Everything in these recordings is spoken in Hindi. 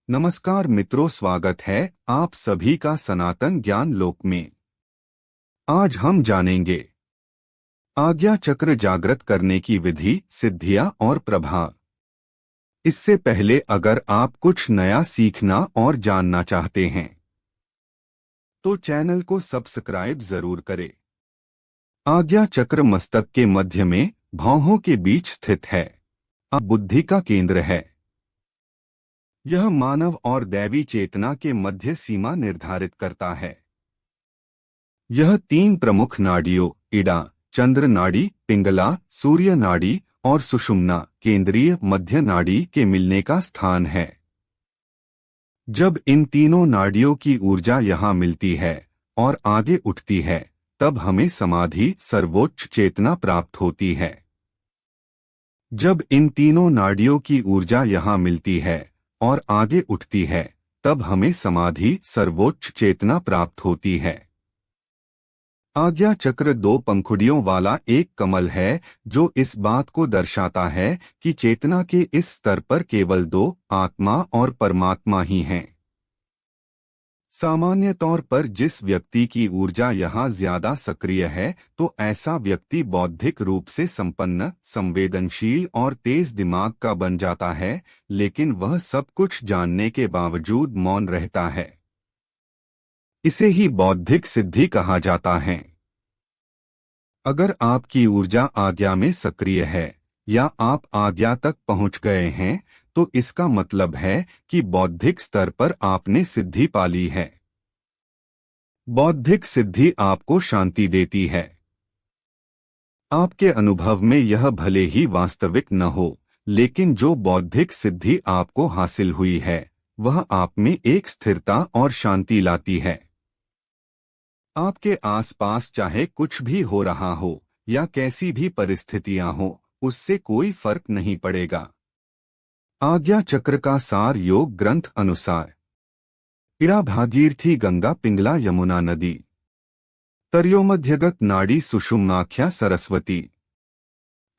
नमस्कार मित्रों, स्वागत है आप सभी का सनातन ज्ञान लोक में। आज हम जानेंगे आज्ञा चक्र जागृत करने की विधि, सिद्धियां और प्रभाव। इससे पहले अगर आप कुछ नया सीखना और जानना चाहते हैं तो चैनल को सब्सक्राइब जरूर करें। आज्ञा चक्र मस्तक के मध्य में भौहों के बीच स्थित है। अब बुद्धि का केंद्र है। यह मानव और दैवी चेतना के मध्य सीमा निर्धारित करता है। यह तीन प्रमुख नाड़ियों इड़ा, चंद्र नाड़ी, पिंगला, सूर्य नाड़ी और सुषुम्ना, केंद्रीय मध्य नाड़ी के मिलने का स्थान है। जब इन तीनों नाड़ियों की ऊर्जा यहाँ मिलती है और आगे उठती है, तब हमें समाधि, सर्वोच्च चेतना प्राप्त होती है। जब इन तीनों नाड़ियों की ऊर्जा यहाँ मिलती है और आगे उठती है, तब हमें समाधि, सर्वोच्च चेतना प्राप्त होती है। आज्ञा चक्र दो पंखुड़ियों वाला एक कमल है, जो इस बात को दर्शाता है कि चेतना के इस स्तर पर केवल दो, आत्मा और परमात्मा ही हैं। सामान्य तौर पर जिस व्यक्ति की ऊर्जा यहाँ ज्यादा सक्रिय है, तो ऐसा व्यक्ति बौद्धिक रूप से संपन्न, संवेदनशील और तेज दिमाग का बन जाता है, लेकिन वह सब कुछ जानने के बावजूद मौन रहता है। इसे ही बौद्धिक सिद्धि कहा जाता है। अगर आपकी ऊर्जा आज्ञा में सक्रिय है या आप आज्ञा तक पहुंच गए हैं, तो इसका मतलब है कि बौद्धिक स्तर पर आपने सिद्धि पा ली है। बौद्धिक सिद्धि आपको शांति देती है। आपके अनुभव में यह भले ही वास्तविक न हो, लेकिन जो बौद्धिक सिद्धि आपको हासिल हुई है, वह आप में एक स्थिरता और शांति लाती है। आपके आसपास चाहे कुछ भी हो रहा हो या कैसी भी परिस्थितियां हो, उससे कोई फर्क नहीं पड़ेगा। आज्ञा चक्र का सार योग ग्रंथ अनुसार इड़ा भागीरथी गंगा, पिंगला यमुना नदी, तर्योमध्यगत नाड़ी सुषुम्नाख्या सरस्वती।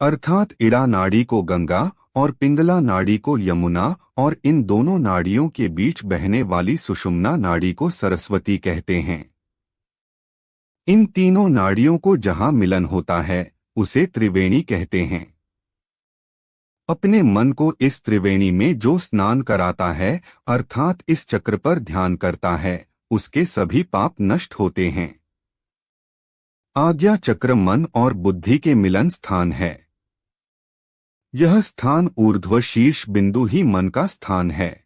अर्थात इड़ा नाड़ी को गंगा और पिंगला नाड़ी को यमुना और इन दोनों नाड़ियों के बीच बहने वाली सुषुम्ना नाड़ी को सरस्वती कहते हैं। इन तीनों नाड़ियों को जहां मिलन होता है, उसे त्रिवेणी कहते हैं। अपने मन को इस त्रिवेणी में जो स्नान कराता है, अर्थात इस चक्र पर ध्यान करता है, उसके सभी पाप नष्ट होते हैं। आज्ञा चक्र मन और बुद्धि के मिलन स्थान है। यह स्थान ऊर्ध्व शीर्ष बिंदु ही मन का स्थान है।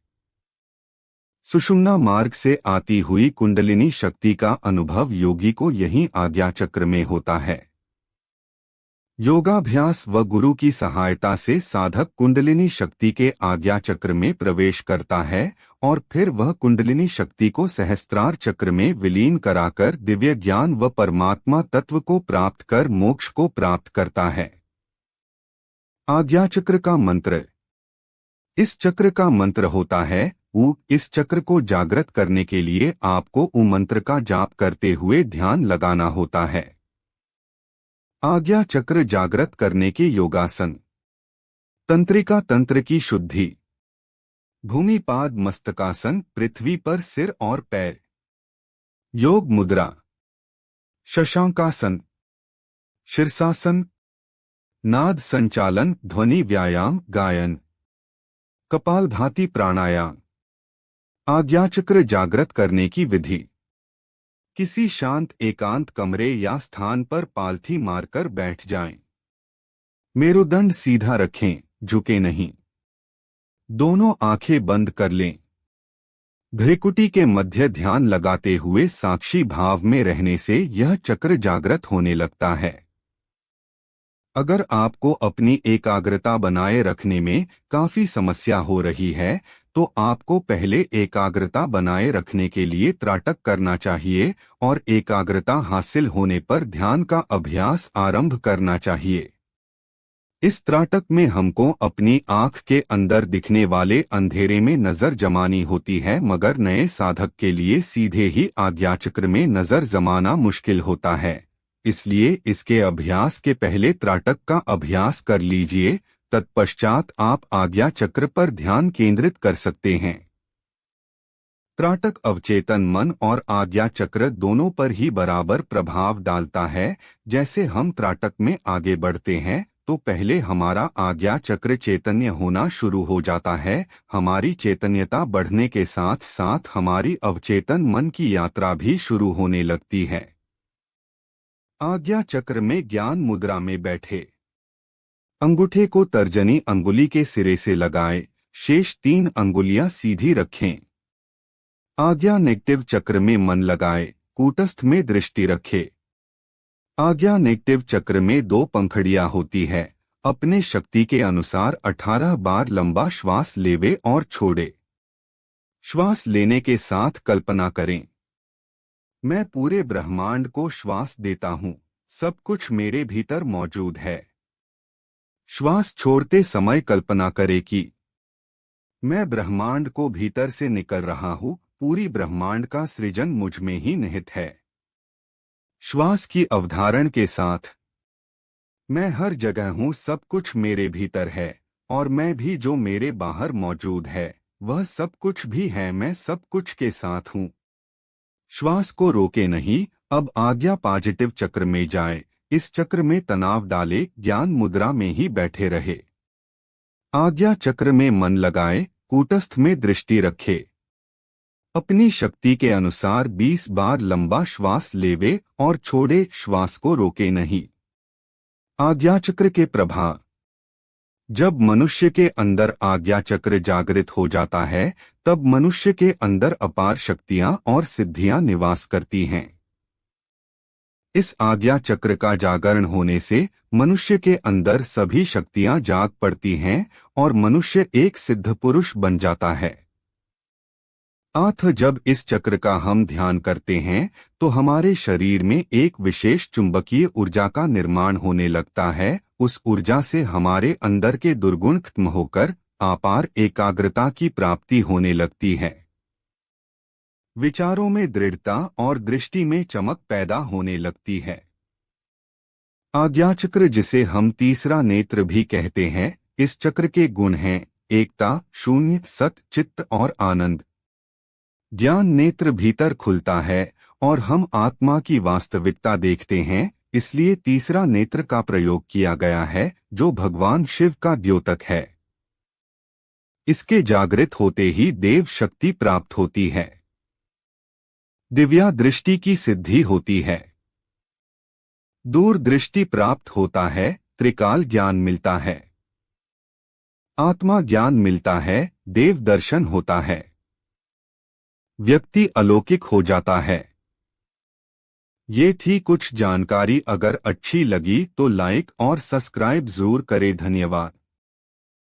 सुषुम्ना मार्ग से आती हुई कुंडलिनी शक्ति का अनुभव योगी को यहीं आज्ञा चक्र में होता है। योगाभ्यास व गुरु की सहायता से साधक कुंडलिनी शक्ति के आज्ञा चक्र में प्रवेश करता है और फिर वह कुंडलिनी शक्ति को सहस्त्रार चक्र में विलीन कराकर दिव्य ज्ञान व परमात्मा तत्व को प्राप्त कर मोक्ष को प्राप्त करता है। आज्ञा चक्र का मंत्र। इस चक्र का मंत्र होता है ऊ। इस चक्र को जागृत करने के लिए आपको ऊ मंत्र का जाप करते हुए ध्यान लगाना होता है। आज्ञा चक्र जागृत करने के योगासन। तंत्रिका तंत्र की शुद्धि। भूमिपाद मस्तकासन, पृथ्वी पर सिर और पैर। योग मुद्रा। शशांकासन, शीर्षासन, नाद संचालन, ध्वनि व्यायाम, गायन, कपालभाति प्राणायाम। आज्ञाचक्र जागृत करने की विधि। किसी शांत एकांत कमरे या स्थान पर पालथी मारकर बैठ जाएं। मेरुदंड सीधा रखें, झुके नहीं। दोनों आंखें बंद कर लें। भ्रिकुटी के मध्य ध्यान लगाते हुए साक्षी भाव में रहने से यह चक्र जागृत होने लगता है। अगर आपको अपनी एकाग्रता बनाए रखने में काफी समस्या हो रही है, तो आपको पहले एकाग्रता बनाए रखने के लिए त्राटक करना चाहिए और एकाग्रता हासिल होने पर ध्यान का अभ्यास आरंभ करना चाहिए। इस त्राटक में हमको अपनी आंख के अंदर दिखने वाले अंधेरे में नजर जमानी होती है, मगर नए साधक के लिए सीधे ही आज्ञाचक्र में नजर जमाना मुश्किल होता है। इसलिए इसके अभ्यास के पहले त्राटक का अभ्यास कर लीजिए, तत्पश्चात आप आज्ञा चक्र पर ध्यान केंद्रित कर सकते हैं। त्राटक अवचेतन मन और आज्ञा चक्र दोनों पर ही बराबर प्रभाव डालता है। जैसे हम त्राटक में आगे बढ़ते हैं तो पहले हमारा आज्ञा चक्र चैतन्य होना शुरू हो जाता है। हमारी चैतन्यता बढ़ने के साथ साथ हमारी अवचेतन मन की यात्रा भी शुरू होने लगती है। आज्ञा चक्र में ज्ञान मुद्रा में बैठे, अंगूठे को तर्जनी अंगुली के सिरे से लगाएं, शेष 3 अंगुलियां सीधी रखें। आज्ञा नेगेटिव चक्र में मन लगाए, कूटस्थ में दृष्टि रखे। आज्ञा नेगेटिव चक्र में 2 पंखड़ियां होती है। अपने शक्ति के अनुसार 18 बार लंबा श्वास लेवे और छोड़े। श्वास लेने के साथ कल्पना करें, मैं पूरे ब्रह्मांड को श्वास देता हूं, सब कुछ मेरे भीतर मौजूद है। श्वास छोड़ते समय कल्पना करें कि मैं ब्रह्मांड को भीतर से निकल रहा हूं, पूरी ब्रह्मांड का सृजन मुझ में ही निहित है। श्वास की अवधारण के साथ मैं हर जगह हूं, सब कुछ मेरे भीतर है और मैं भी जो मेरे बाहर मौजूद है वह सब कुछ भी है, मैं सब कुछ के साथ हूं। श्वास को रोके नहीं, अब आज्ञा पॉजिटिव चक्र में जाए। इस चक्र में तनाव डाले, ज्ञान मुद्रा में ही बैठे रहे। आज्ञा चक्र में मन लगाए, कूटस्थ में दृष्टि रखे। अपनी शक्ति के अनुसार 20 बार लंबा श्वास लेवे और छोड़े, श्वास को रोके नहीं। आज्ञा चक्र के प्रभाव, जब मनुष्य के अंदर आज्ञा चक्र जागृत हो जाता है तब मनुष्य के अंदर अपार शक्तियां और सिद्धियां निवास करती हैं। इस आज्ञा चक्र का जागरण होने से मनुष्य के अंदर सभी शक्तियां जाग पड़ती हैं और मनुष्य एक सिद्ध पुरुष बन जाता है। जब इस चक्र का हम ध्यान करते हैं तो हमारे शरीर में एक विशेष चुंबकीय ऊर्जा का निर्माण होने लगता है। उस ऊर्जा से हमारे अंदर के दुर्गुण खत्म होकर अपार एकाग्रता की प्राप्ति होने लगती है। विचारों में दृढ़ता और दृष्टि में चमक पैदा होने लगती है। आज्ञा चक्र, जिसे हम तीसरा नेत्र भी कहते हैं, इस चक्र के गुण हैं एकता, शून्य, सत, चित्त और आनंद। ज्ञान नेत्र भीतर खुलता है और हम आत्मा की वास्तविकता देखते हैं, इसलिए तीसरा नेत्र का प्रयोग किया गया है जो भगवान शिव का द्योतक है। इसके जागृत होते ही देव शक्ति प्राप्त होती है, दिव्या दृष्टि की सिद्धि होती है, दूरदृष्टि प्राप्त होता है, त्रिकाल ज्ञान मिलता है, आत्मा ज्ञान मिलता है, देव दर्शन होता है, व्यक्ति अलौकिक हो जाता है। ये थी कुछ जानकारी। अगर अच्छी लगी तो लाइक और सब्सक्राइब जरूर करें। धन्यवाद।